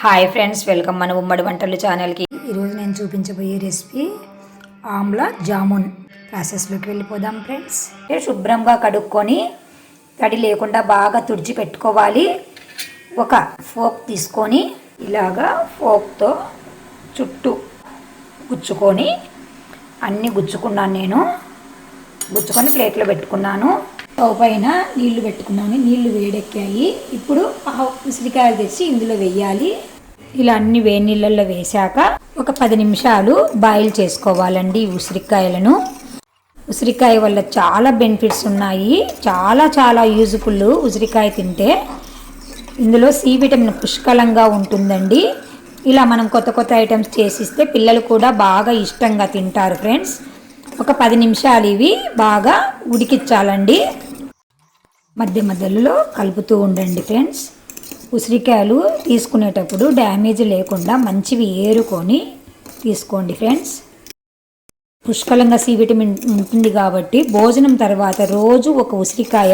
Hi friends, welcome మన ఉమ్మడి వంటలు ఛానల్కి. ఈరోజు నేను చూపించబోయే రెసిపీ ఆమ్లా జామున్. ప్రాసెస్లోకి వెళ్ళిపోదాం ఫ్రెండ్స్. శుభ్రంగా కడుక్కొని తడి లేకుండా బాగా తుడిచి పెట్టుకోవాలి. ఒక ఫోక్ తీసుకొని ఇలాగా ఫోక్తో చుట్టూ గుచ్చుకొని అన్నీ గుచ్చుకున్నాను. నేను గుచ్చుకొని ప్లేట్లో పెట్టుకున్నాను. స్టవ్ పైన నీళ్లు పెట్టుకున్నాను. నీళ్లు వేడెక్కాయి. ఇప్పుడు ఉసిరికాయలు తెచ్చి ఇందులో వేయాలి. ఇలా అన్ని వేడి నీళ్ళల్లో వేసాక ఒక 10 నిమిషాలు బాయిల్ చేసుకోవాలండి ఉసిరికాయలను. ఉసిరికాయ వల్ల చాలా బెనిఫిట్స్ ఉన్నాయి. చాలా చాలా యూజ్ఫుల్. ఉసిరికాయ తింటే ఇందులో సి విటమిన్ పుష్కలంగా ఉంటుందండి. ఇలా మనం కొత్త కొత్త ఐటమ్స్ చేసిస్తే పిల్లలు కూడా బాగా ఇష్టంగా తింటారు ఫ్రెండ్స్. ఒక 10 నిమిషాలు ఇవి బాగా ఉడికించాలండి. మధ్య మధ్యలో కలుపుతూ ఉండండి ఫ్రెండ్స్. ఉసిరికాయలు తీసుకునేటప్పుడు డ్యామేజ్ లేకుండా మంచివి ఏరుకొని తీసుకోండి ఫ్రెండ్స్. పుష్కలంగా సి విటమిన్ ఉంటుంది కాబట్టి భోజనం తర్వాత రోజు ఒక ఉసిరికాయ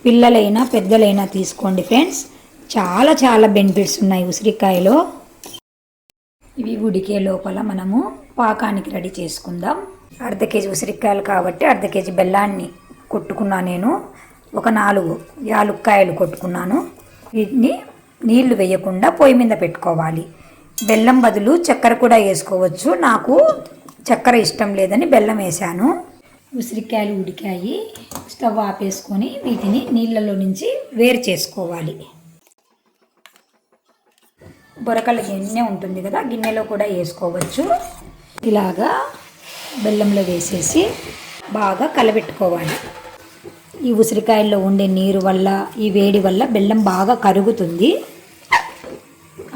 పిల్లలైనా పెద్దలైనా తీసుకోండి ఫ్రెండ్స్. చాలా చాలా బెనిఫిట్స్ ఉన్నాయి ఉసిరికాయలో. ఇవి ఉడికే లోపల మనము పాకానికి రెడీ చేసుకుందాం. అర్ధ కేజీ ఉసిరికాయలు కాబట్టి అర్ధ కేజీ బెల్లాన్ని కొట్టుకున్నా. నేను ఒక 4 యాలుక్కాయలు కొట్టుకున్నాను. వీటిని నీళ్లు వేయకుండా పొయ్యి మీద పెట్టుకోవాలి. బెల్లం బదులు చక్కెర కూడా వేసుకోవచ్చు. నాకు చక్కెర ఇష్టం లేదని బెల్లం వేసాను. ఉసిరికాయలు ఉడికాయి. స్టవ్ ఆపేసుకొని వీటిని నీళ్ళలో నుంచి వేరు చేసుకోవాలి. బొరకల గిన్నె ఉంటుంది కదా, గిన్నెలో కూడా వేసుకోవచ్చు. ఇలాగా బెల్లంలో వేసేసి బాగా కలబెట్టుకోవాలి. ఈ ఉసిరికాయల్లో ఉండే నీరు వల్ల, ఈ వేడి వల్ల బెల్లం బాగా కరుగుతుంది.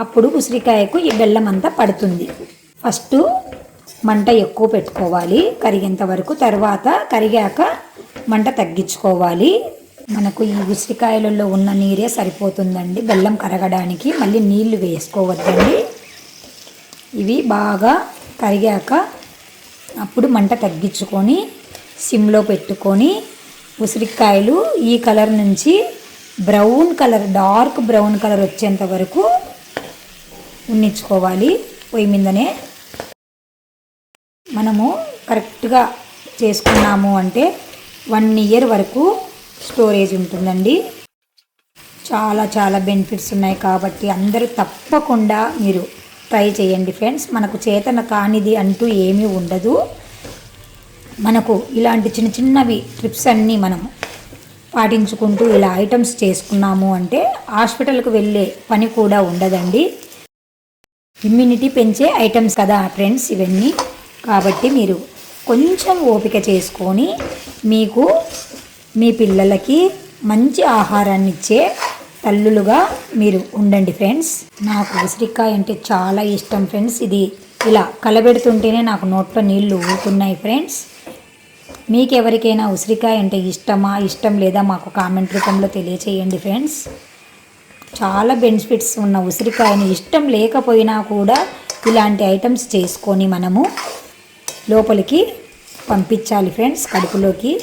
అప్పుడు ఉసిరికాయకు ఈ బెల్లం అంతా పడుతుంది. ఫస్ట్ మంట ఎక్కువ పెట్టుకోవాలి కరిగేంత వరకు. తర్వాత కరిగాక మంట తగ్గించుకోవాలి. మనకు ఈ ఉసిరికాయలలో ఉన్న నీరే సరిపోతుందండి బెల్లం కరగడానికి. మళ్ళీ నీళ్లు వేసుకోవద్దండి. ఇవి బాగా కరిగాక అప్పుడు మంట తగ్గించుకొని సిమ్లో పెట్టుకొని ఉసిరికాయలు ఈ కలర్ నుంచి brown colour, dark brown colour వచ్చేంత వరకు ఉన్నించుకోవాలి పొయ్యి మీదనే. మనము కరెక్ట్గా చేసుకున్నాము అంటే 1 ఇయర్ వరకు స్టోరేజ్ ఉంటుందండి. చాలా చాలా బెనిఫిట్స్ ఉన్నాయి కాబట్టి అందరూ తప్పకుండా మీరు ట్రై చేయండి ఫ్రెండ్స్. మనకు చేతన కానిది అంటూ ఏమీ ఉండదు. మనకు ఇలాంటి చిన్న చిన్నవి ట్రిప్స్ అన్నీ మనము పాటించుకుంటూ ఇలా ఐటమ్స్ చేసుకున్నాము అంటే హాస్పిటల్కు వెళ్ళే పని కూడా ఉండదండి. ఇమ్యూనిటీ పెంచే ఐటమ్స్ కదా ఫ్రెండ్స్ ఇవన్నీ. కాబట్టి మీరు కొంచెం ఓపిక చేసుకొని మీకు మీ పిల్లలకి మంచి ఆహారాన్ని ఇచ్చే తల్లులుగా మీరు ఉండండి ఫ్రెండ్స్. నాకు ఉసిరికాయ అంటే చాలా ఇష్టం ఫ్రెండ్స్. ఇది ఇలా కలబెడుతుంటేనే నాకు నోట్లో నీళ్లు ఊరుతున్నాయి ఫ్రెండ్స్. మీకు ఎవరికైనా ఉసిరికాయ అంటే ఇష్టమా, ఇష్టం లేదా మాకు కామెంట్ రూపంలో తెలియచేయండి ఫ్రెండ్స్. చాలా బెనిఫిట్స్ ఉన్న ఉసిరికాయని ఇష్టం లేకపోయినా కూడా ఇలాంటి ఐటమ్స్ చేసుకొని మనము లోపలికి పంపించాలి ఫ్రెండ్స్, కడుపులోకి.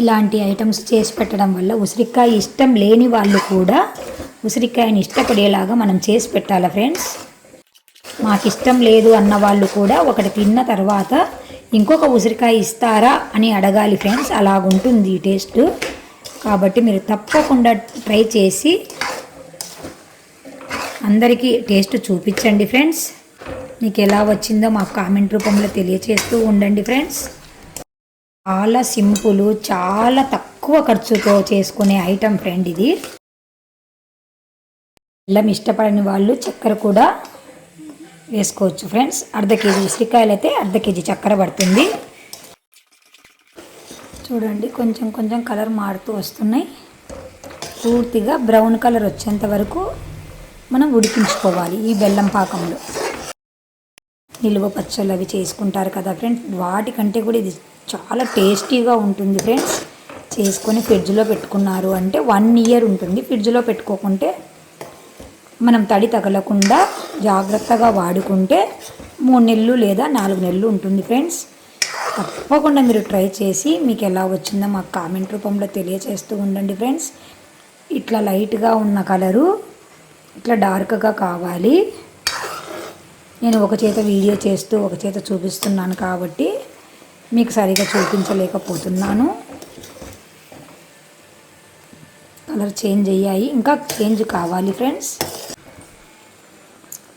ఇలాంటి ఐటమ్స్ చేసి పెట్టడం వల్ల ఉసిరికాయ ఇష్టం లేని వాళ్ళు కూడా ఉసిరికాయని ఇష్టపడేలాగా మనం చేసి పెట్టాలి ఫ్రెండ్స్. మాకు ఇష్టం లేదు అన్న వాళ్ళు కూడా ఒకటి తిన్న తర్వాత ఇంకొక ఉసిరికాయ ఇస్తారా అని అడగాలి ఫ్రెండ్స్. అలాగుంటుంది ఈ టేస్ట్. కాబట్టి మీరు తప్పకుండా ట్రై చేసి అందరికీ టేస్ట్ చూపించండి ఫ్రెండ్స్. మీకు ఎలా వచ్చిందో మాకు కామెంట్ రూపంలో తెలియచేస్తూ ఉండండి ఫ్రెండ్స్. చాలా సింపుల్, చాలా తక్కువ ఖర్చుతో చేసుకునే ఐటమ్ ఫ్రెండ్ ఇది. బెల్లం ఇష్టపడని వాళ్ళు చక్కెర కూడా వేసుకోవచ్చు ఫ్రెండ్స్. అర్ధ కేజీ ఉసిరికాయలు అయితే అర్ధ కేజీ చక్కెర పడుతుంది. చూడండి, కొంచెం కొంచెం కలర్ మారుతూ వస్తున్నాయి. పూర్తిగా బ్రౌన్ కలర్ వచ్చేంత వరకు మనం ఉడికించుకోవాలి ఈ బెల్లం పాకంలో. నిలువ పచ్చళ్ళు అవి చేసుకుంటారు కదా ఫ్రెండ్స్, వాటికంటే కూడా ఇది చాలా టేస్టీగా ఉంటుంది ఫ్రెండ్స్. చేసుకొని ఫ్రిడ్జ్లో పెట్టుకున్నారు అంటే 1 ఇయర్ ఉంటుంది. ఫ్రిడ్జ్లో పెట్టుకోకుంటే మనం తడి తగలకుండా జాగ్రత్తగా వాడుకుంటే 3 నెలలు లేదా 4 నెలలు ఉంటుంది ఫ్రెండ్స్. తప్పకుండా మీరు ట్రై చేసి మీకు ఎలా వచ్చిందో మాకు కామెంట్ రూపంలో తెలియచేస్తూ ఉండండి ఫ్రెండ్స్. ఇట్లా లైట్గా ఉన్న కలరు ఇట్లా డార్క్గా కావాలి. నేను ఒక చేత వీడియో చేస్తూ ఒక చేత చూపిస్తున్నాను కాబట్టి మీకు సరిగా చూపించలేకపోతున్నాను. కలర్ చేంజ్ అయ్యాయి, ఇంకా చేంజ్ కావాలి ఫ్రెండ్స్.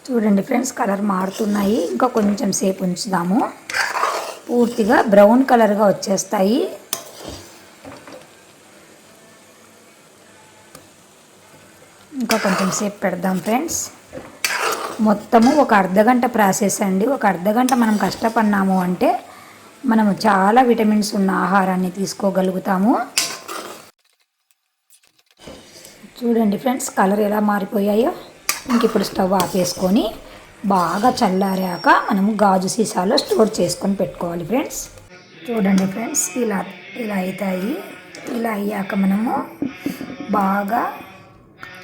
చూడండి ఫ్రెండ్స్, కలర్ మారుతున్నాయి. ఇంకా కొంచెం సేపు ఉంచుదాము, పూర్తిగా బ్రౌన్ కలర్గా వచ్చేస్తాయి. ఇంకా కొంచెం సేపు పెడదాం ఫ్రెండ్స్. మొత్తము ఒక అర్ధగంట ప్రాసెస్ అండి. ఒక అర్ధగంట మనం కష్టపడినాము అంటే మనము చాలా విటమిన్స్ ఉన్న ఆహారాన్ని తీసుకోగలుగుతాము. చూడండి ఫ్రెండ్స్, కలర్ ఎలా మారిపోయాయో. ఇంక ఇప్పుడు స్టవ్ ఆపేసుకొని బాగా చల్లారాక మనము గాజు సీసాలో స్టోర్ చేసుకొని పెట్టుకోవాలి ఫ్రెండ్స్. చూడండి ఫ్రెండ్స్, ఇలా అవుతాయి. ఇలా అయ్యాక మనము బాగా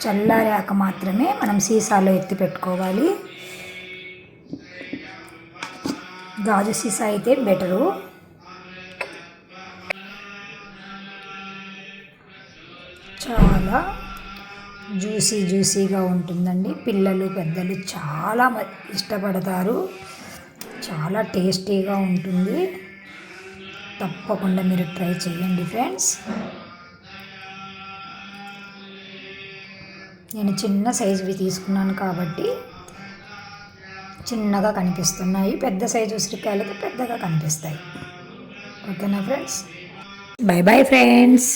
చల్లారాక మాత్రమే మనం సీసాలో ఎత్తి పెట్టుకోవాలి. గాజు సీసా అయితే బెటరు. చాలా జ్యూసీగా ఉంటుందండి. పిల్లలు పెద్దలు చాలా ఇష్టపడతారు. చాలా టేస్టీగా ఉంటుంది. తప్పకుండా మీరు ట్రై చేయండి ఫ్రెండ్స్. నేను చిన్న సైజువి తీసుకున్నాను కాబట్టి చిన్నగా కనిపిస్తున్నాయి. పెద్ద సైజు ఉసిరికాయలకి పెద్దగా కనిపిస్తాయి. ఓకేనా ఫ్రెండ్స్? By bye friends.